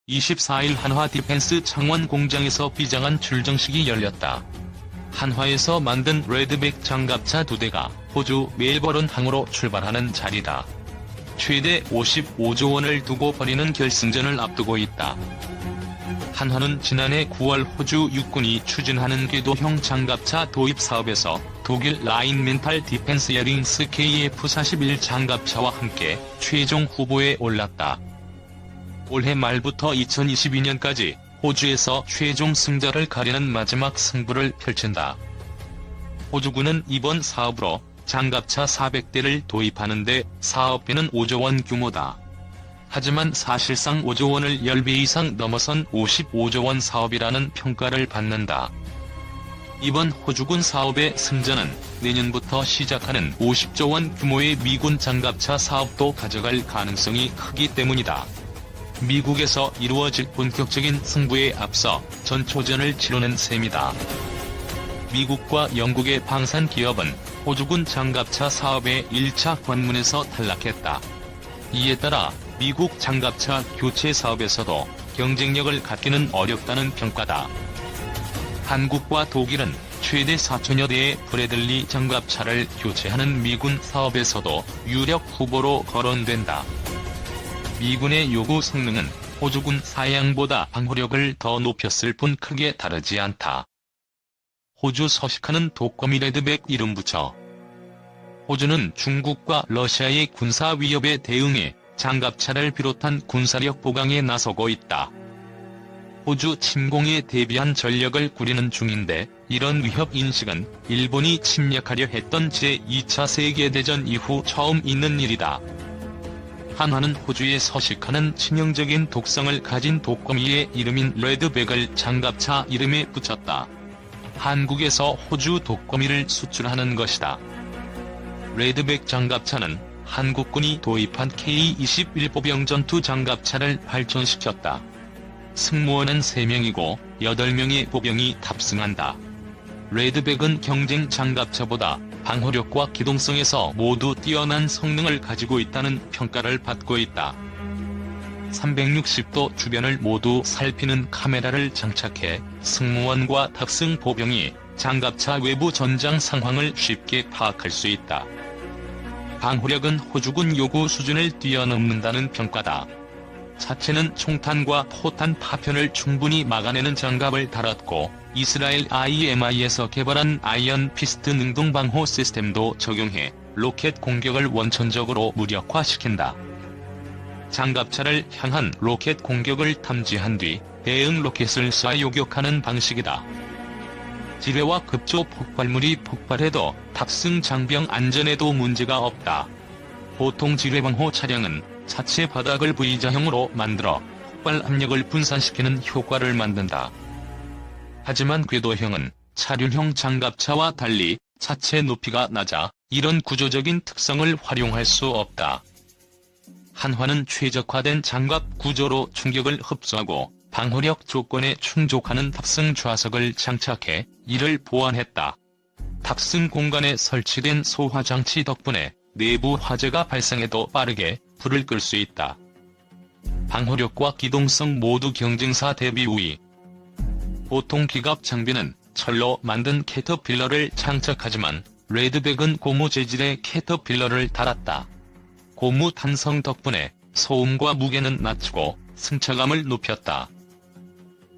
(24일) 한화 디펜스 창원 공장에서 비장한 출정식이 열렸다. 한화에서 만든 레드백 장갑차 2대가 호주 멜버른 항으로 출발하는 자리다. 최대 55조 원을 두고 벌이는 결승전을 앞두고 있다. 한화는 지난해 9월 호주 육군이 추진하는 궤도형 장갑차 도입 사업에서 독일 라인멘탈 디펜스 에링스 KF-41 장갑차와 함께 최종 후보에 올랐다. 올해 말부터 2022년까지 호주에서 최종 승자를 가리는 마지막 승부를 펼친다. 호주군은 이번 사업으로 장갑차 400대를 도입하는 데 사업비는 5조 원 규모다. 하지만 사실상 5조 원을 10배 이상 넘어선 55조 원 사업이라는 평가를 받는다. 이번 호주군 사업의 승자는 내년부터 시작하는 50조 원 규모의 미군 장갑차 사업도 가져갈 가능성이 크기 때문이다. 미국에서 이루어질 본격적인 승부에 앞서 전초전을 치르는 셈이다. 미국과 영국의 방산 기업은 호주군 장갑차 사업의 1차 관문에서 탈락했다. 이에 따라 미국 장갑차 교체 사업에서도 경쟁력을 갖기는 어렵다는 평가다. 한국과 독일은 최대 4천여 대의 브래들리 장갑차를 교체하는 미군 사업에서도 유력 후보로 거론된다. 미군의 요구 성능은 호주군 사양보다 방호력을 더 높였을 뿐 크게 다르지 않다. 호주 서식하는 독거미 레드백 이름 붙여. 호주는 중국과 러시아의 군사 위협에 대응해 장갑차를 비롯한 군사력 보강에 나서고 있다. 호주 침공에 대비한 전력을 꾸리는 중인데 이런 위협 인식은 일본이 침략하려 했던 제2차 세계대전 이후 처음 있는 일이다. 한화는 호주에 서식하는 치명적인 독성을 가진 독거미의 이름인 레드백을 장갑차 이름에 붙였다. 한국에서 호주 독거미를 수출하는 것이다. 레드백 장갑차는 한국군이 도입한 K-21 보병 전투 장갑차를 발전시켰다. 승무원은 3명이고 8명의 보병이 탑승한다. 레드백은 경쟁 장갑차보다 방호력과 기동성에서 모두 뛰어난 성능을 가지고 있다는 평가를 받고 있다. 360도 주변을 모두 살피는 카메라를 장착해 승무원과 탑승 보병이 장갑차 외부 전장 상황을 쉽게 파악할 수 있다. 방호력은 호주군 요구 수준을 뛰어넘는다는 평가다. 차체는 총탄과 포탄 파편을 충분히 막아내는 장갑을 달았고 이스라엘 IMI에서 개발한 아이언 피스트 능동 방호 시스템도 적용해 로켓 공격을 원천적으로 무력화시킨다. 장갑차를 향한 로켓 공격을 탐지한 뒤 대응 로켓을 쏴 요격하는 방식이다. 지뢰와 급조 폭발물이 폭발해도 탑승 장병 안전에도 문제가 없다. 보통 지뢰방호 차량은 차체 바닥을 V자형으로 만들어 폭발 압력을 분산시키는 효과를 만든다. 하지만 궤도형은 차륜형 장갑차와 달리 차체 높이가 낮아 이런 구조적인 특성을 활용할 수 없다. 한화는 최적화된 장갑 구조로 충격을 흡수하고 방호력 조건에 충족하는 탑승 좌석을 장착해 이를 보완했다. 탑승 공간에 설치된 소화장치 덕분에 내부 화재가 발생해도 빠르게 불을 끌 수 있다. 방호력과 기동성 모두 경쟁사 대비 우위. 보통 기갑 장비는 철로 만든 캐터필러를 장착하지만 레드백은 고무 재질의 캐터필러를 달았다. 고무 탄성 덕분에 소음과 무게는 낮추고 승차감을 높였다.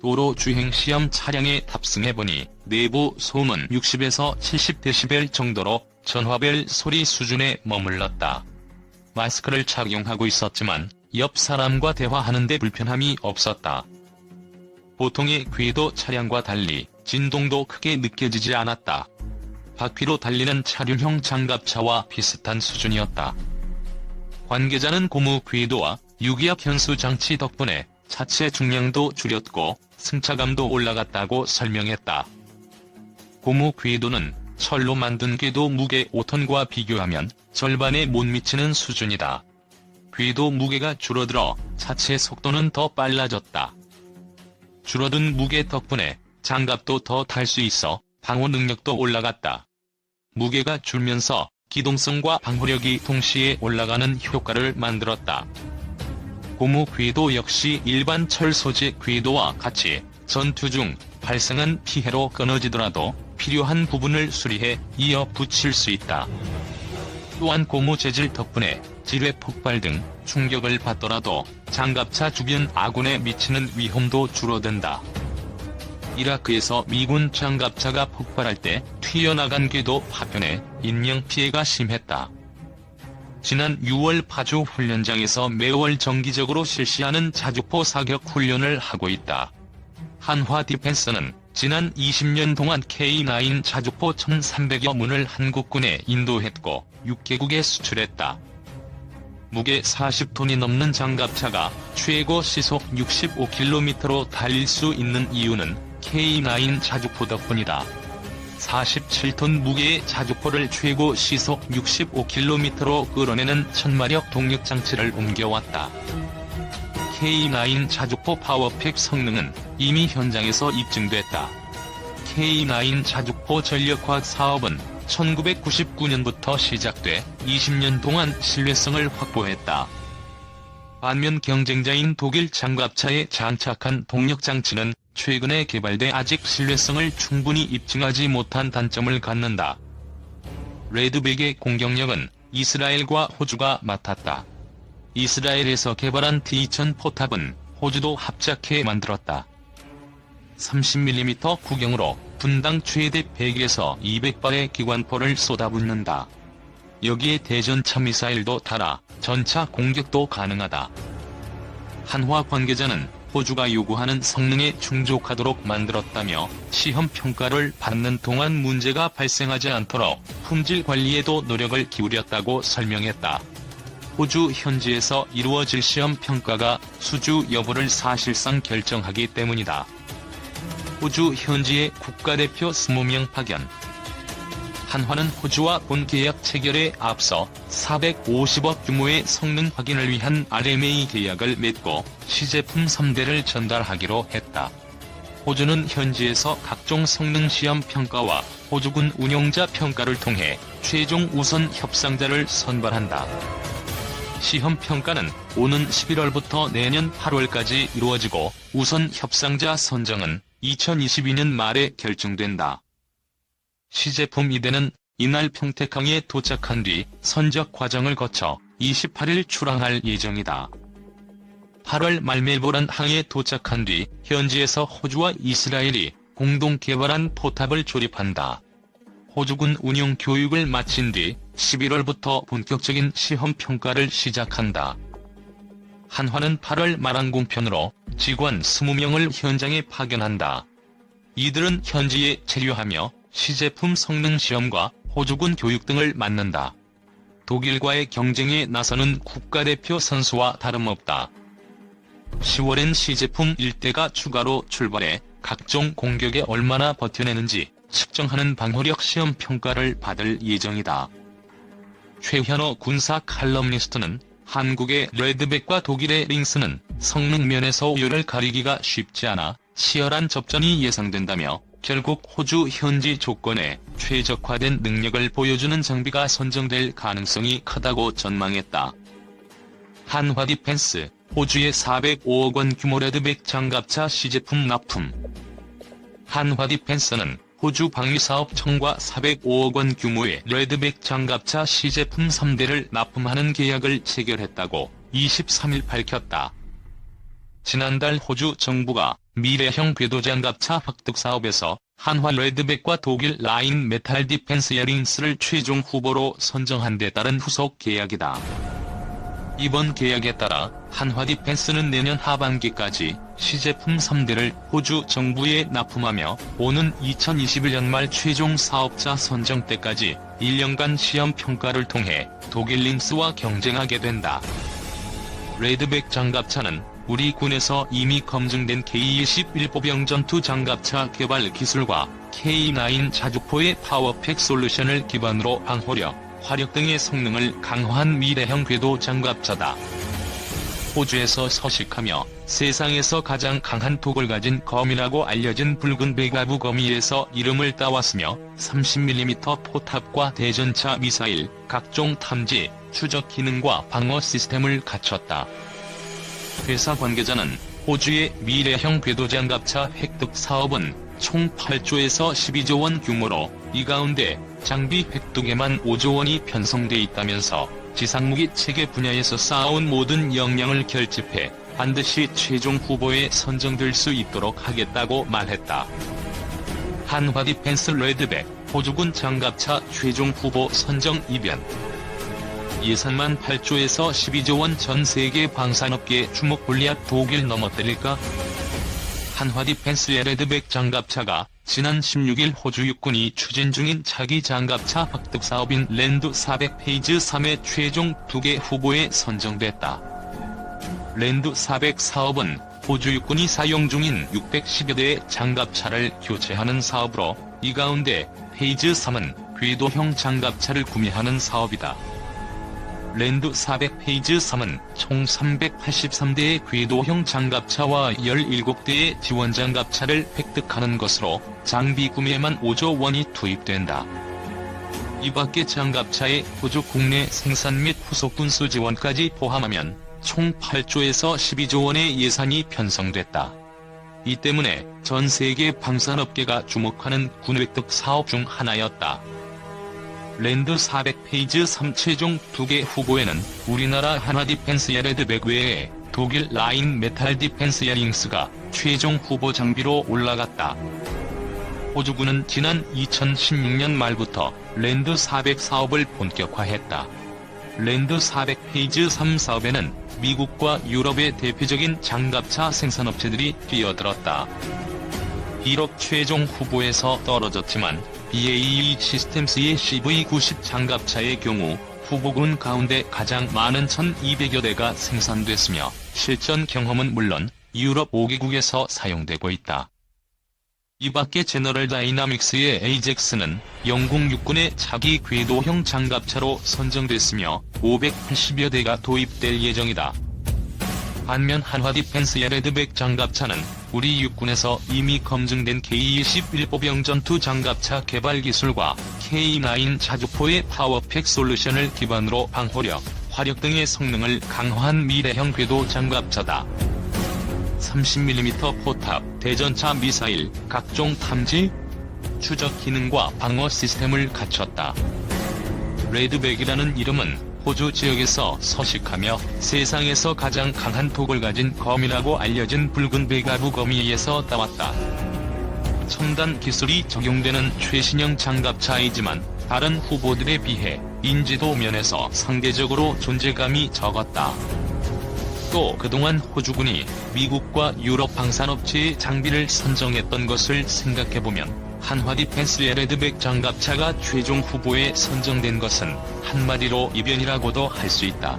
도로 주행 시험 차량에 탑승해보니 내부 소음은 60에서 70dB 정도로 전화벨 소리 수준에 머물렀다. 마스크를 착용하고 있었지만 옆 사람과 대화하는데 불편함이 없었다. 보통의 궤도 차량과 달리 진동도 크게 느껴지지 않았다. 바퀴로 달리는 차륜형 장갑차와 비슷한 수준이었다. 관계자는 고무 궤도와 유기압 현수 장치 덕분에 차체 중량도 줄였고 승차감도 올라갔다고 설명했다. 고무 궤도는 철로 만든 궤도 무게 5톤과 비교하면 절반에 못 미치는 수준이다. 궤도 무게가 줄어들어 차체 속도는 더 빨라졌다. 줄어든 무게 덕분에 장갑도 더 탈 수 있어 방호 능력도 올라갔다. 무게가 줄면서 기동성과 방호력이 동시에 올라가는 효과를 만들었다. 고무 궤도 역시 일반 철 소재 궤도와 같이 전투 중 발생한 피해로 끊어지더라도 필요한 부분을 수리해 이어 붙일 수 있다. 또한 고무 재질 덕분에 지뢰 폭발 등 충격을 받더라도 장갑차 주변 아군에 미치는 위험도 줄어든다. 이라크에서 미군 장갑차가 폭발할 때 튀어나간 궤도 파편에 인명피해가 심했다. 지난 6월 파주 훈련장에서 매월 정기적으로 실시하는 자주포 사격 훈련을 하고 있다. 한화 디펜스는 지난 20년 동안 K9 자주포 1,300여 문을 한국군에 인도했고 6개국에 수출했다. 무게 40톤이 넘는 장갑차가 최고 시속 65km로 달릴 수 있는 이유는 K9 자주포 덕분이다. 47톤 무게의 자주포를 최고 시속 65km로 끌어내는 천마력 동력장치를 옮겨왔다. K9 자주포 파워팩 성능은 이미 현장에서 입증됐다. K9 자주포 전력화학 사업은 1999년부터 시작돼 20년 동안 신뢰성을 확보했다. 반면 경쟁자인 독일 장갑차에 장착한 동력장치는 최근에 개발돼 아직 신뢰성을 충분히 입증하지 못한 단점을 갖는다. 레드백의 공격력은 이스라엘과 호주가 맡았다. 이스라엘에서 개발한 T-2000 포탑은 호주도 합작해 만들었다. 30mm 구경으로 분당 최대 100에서 200발의 기관포를 쏟아붓는다. 여기에 대전차 미사일도 달아 전차 공격도 가능하다. 한화 관계자는 호주가 요구하는 성능에 충족하도록 만들었다며 시험 평가를 받는 동안 문제가 발생하지 않도록 품질 관리에도 노력을 기울였다고 설명했다. 호주 현지에서 이루어질 시험 평가가 수주 여부를 사실상 결정하기 때문이다. 호주 현지의 국가대표 20명 파견. 한화는 호주와 본계약 체결에 앞서 450억 규모의 성능 확인을 위한 RMA 계약을 맺고 시제품 3대를 전달하기로 했다. 호주는 현지에서 각종 성능 시험 평가와 호주군 운용자 평가를 통해 최종 우선 협상자를 선발한다. 시험 평가는 오는 11월부터 내년 8월까지 이루어지고 우선 협상자 선정은 2022년 말에 결정된다. 시제품 2대는 이날 평택항에 도착한 뒤 선적 과정을 거쳐 28일 출항할 예정이다. 8월 말 멜보른 항에 도착한 뒤 현지에서 호주와 이스라엘이 공동 개발한 포탑을 조립한다. 호주군 운용 교육을 마친 뒤 11월부터 본격적인 시험 평가를 시작한다. 한화는 8월 말 항공편으로 직원 20명을 현장에 파견한다. 이들은 현지에 체류하며 시제품 성능 시험과 호주군 교육 등을 맡는다. 독일과의 경쟁에 나서는 국가대표 선수와 다름없다. 10월엔 시제품 1대가 추가로 출발해 각종 공격에 얼마나 버텨내는지 측정하는 방호력 시험 평가를 받을 예정이다. 최현호 군사 칼럼니스트는 한국의 레드백과 독일의 링스는 성능 면에서 우열을 가리기가 쉽지 않아 치열한 접전이 예상된다며 결국 호주 현지 조건에 최적화된 능력을 보여주는 장비가 선정될 가능성이 크다고 전망했다. 한화 디펜스, 호주의 405억 원 규모 레드백 장갑차 시제품 납품. 한화 디펜스는 호주 방위사업청과 405억 원 규모의 레드백 장갑차 시제품 3대를 납품하는 계약을 체결했다고 23일 밝혔다. 지난달 호주 정부가 미래형 궤도 장갑차 획득 사업에서 한화 레드백과 독일 라인 메탈 디펜스 에링스를 최종 후보로 선정한 데 따른 후속 계약이다. 이번 계약에 따라 한화 디펜스는 내년 하반기까지 시제품 3대를 호주 정부에 납품하며 오는 2021년 말 최종 사업자 선정 때까지 1년간 시험 평가를 통해 독일 링스와 경쟁하게 된다. 레드백 장갑차는 우리 군에서 이미 검증된 K-21 보병 전투 장갑차 개발 기술과 K9 자주포의 파워팩 솔루션을 기반으로 방호력, 화력 등의 성능을 강화한 미래형 궤도 장갑차다. 호주에서 서식하며 세상에서 가장 강한 독을 가진 거미라고 알려진 붉은 베가부 거미에서 이름을 따왔으며 30mm 포탑과 대전차 미사일, 각종 탐지, 추적 기능과 방어 시스템을 갖췄다. 회사 관계자는 호주의 미래형 궤도장갑차 획득 사업은 총 8조에서 12조 원 규모로 이 가운데 장비 획득에만 5조 원이 편성돼 있다면서 지상무기 체계 분야에서 쌓아온 모든 역량을 결집해 반드시 최종 후보에 선정될 수 있도록 하겠다고 말했다. 한화 디펜스 레드백, 호주군 장갑차 최종 후보 선정 이변. 예산만 8조에서 12조 원 전 세계 방산업계의 주목 골리앗 독일 넘어뜨릴까? 한화 디펜스의 레드백 장갑차가 지난 16일 호주 육군이 추진 중인 차기 장갑차 획득 사업인 랜드 400 페이즈 3의 최종 2개 후보에 선정됐다. 랜드 400 사업은 호주 육군이 사용 중인 610여 대의 장갑차를 교체하는 사업으로 이 가운데 페이즈 3은 궤도형 장갑차를 구매하는 사업이다. 랜드 400 페이즈 3은 총 383대의 궤도형 장갑차와 17대의 지원 장갑차를 획득하는 것으로 장비 구매에만 5조 원이 투입된다. 이 밖에 장갑차의 호주 국내 생산 및 후속 군수 지원까지 포함하면 총 8조에서 12조 원의 예산이 편성됐다. 이 때문에 전 세계 방산업계가 주목하는 군 획득 사업 중 하나였다. 랜드 400 페이즈 3 최종 2개 후보에는 우리나라 한화 디펜스의 레드백 외에 독일 라인 메탈 디펜스의 링스가 최종 후보 장비로 올라갔다. 호주군은 지난 2016년 말부터 랜드 400 사업을 본격화했다. 랜드 400 페이즈 3 사업에는 미국과 유럽의 대표적인 장갑차 생산업체들이 뛰어들었다. 비록 최종 후보에서 떨어졌지만 BAE 시스템스의 CV90 장갑차의 경우 후보군 가운데 가장 많은 1200여 대가 생산됐으며 실전 경험은 물론 유럽 5개국에서 사용되고 있다. 이 밖에 제너럴 다이나믹스의 에이젝스는 영국 육군의 차기 궤도형 장갑차로 선정됐으며 580여 대가 도입될 예정이다. 반면 한화 디펜스의 레드백 장갑차는 우리 육군에서 이미 검증된 K-21 보병 전투 장갑차 개발 기술과 K9 자주포의 파워팩 솔루션을 기반으로 방호력, 화력 등의 성능을 강화한 미래형 궤도 장갑차다. 30mm 포탑, 대전차 미사일, 각종 탐지, 추적 기능과 방어 시스템을 갖췄다. 레드백이라는 이름은 호주 지역에서 서식하며 세상에서 가장 강한 독을 가진 거미라고 알려진 붉은 베가부 거미에서 따왔다. 첨단 기술이 적용되는 최신형 장갑차이지만 다른 후보들에 비해 인지도 면에서 상대적으로 존재감이 적었다. 또 그동안 호주군이 미국과 유럽 방산업체의 장비를 선정했던 것을 생각해보면 한화 디펜스의 레드백 장갑차가 최종 후보에 선정된 것은 한마디로 이변이라고도 할 수 있다.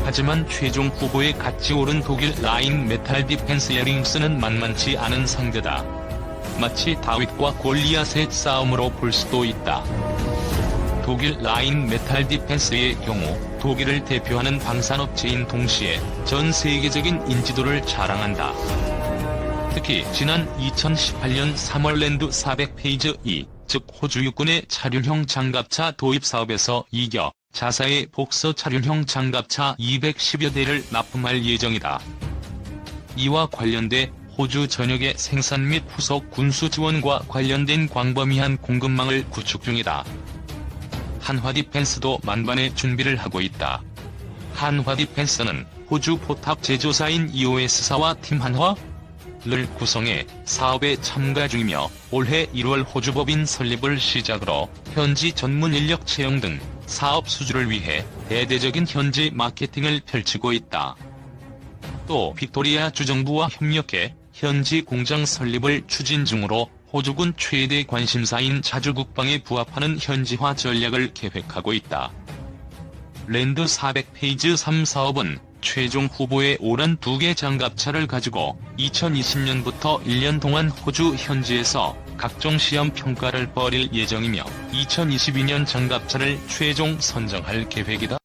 하지만 최종 후보에 같이 오른 독일 라인 메탈 디펜스의 링스는 만만치 않은 상대다. 마치 다윗과 골리앗의 싸움으로 볼 수도 있다. 독일 라인 메탈 디펜스의 경우 독일을 대표하는 방산업체인 동시에 전 세계적인 인지도를 자랑한다. 특히 지난 2018년 3월 랜드 400 페이즈 2, 즉 호주 육군의 차륜형 장갑차 도입 사업에서 이겨 자사의 복서 차륜형 장갑차 210여 대를 납품할 예정이다. 이와 관련돼 호주 전역의 생산 및 후속 군수 지원과 관련된 광범위한 공급망을 구축 중이다. 한화 디펜스도 만반의 준비를 하고 있다. 한화 디펜스는 호주 포탑 제조사인 EOS사와 팀 한화를 구성해 사업에 참가 중이며 올해 1월 호주법인 설립을 시작으로 현지 전문 인력 채용 등 사업 수주를 위해 대대적인 현지 마케팅을 펼치고 있다. 또 빅토리아 주정부와 협력해 현지 공장 설립을 추진 중으로 호주군 최대 관심사인 자주국방에 부합하는 현지화 전략을 계획하고 있다. 랜드 400 페이즈 3 사업은 최종 후보에 오른 2개 장갑차를 가지고 2020년부터 1년 동안 호주 현지에서 각종 시험 평가를 벌일 예정이며 2022년 장갑차를 최종 선정할 계획이다.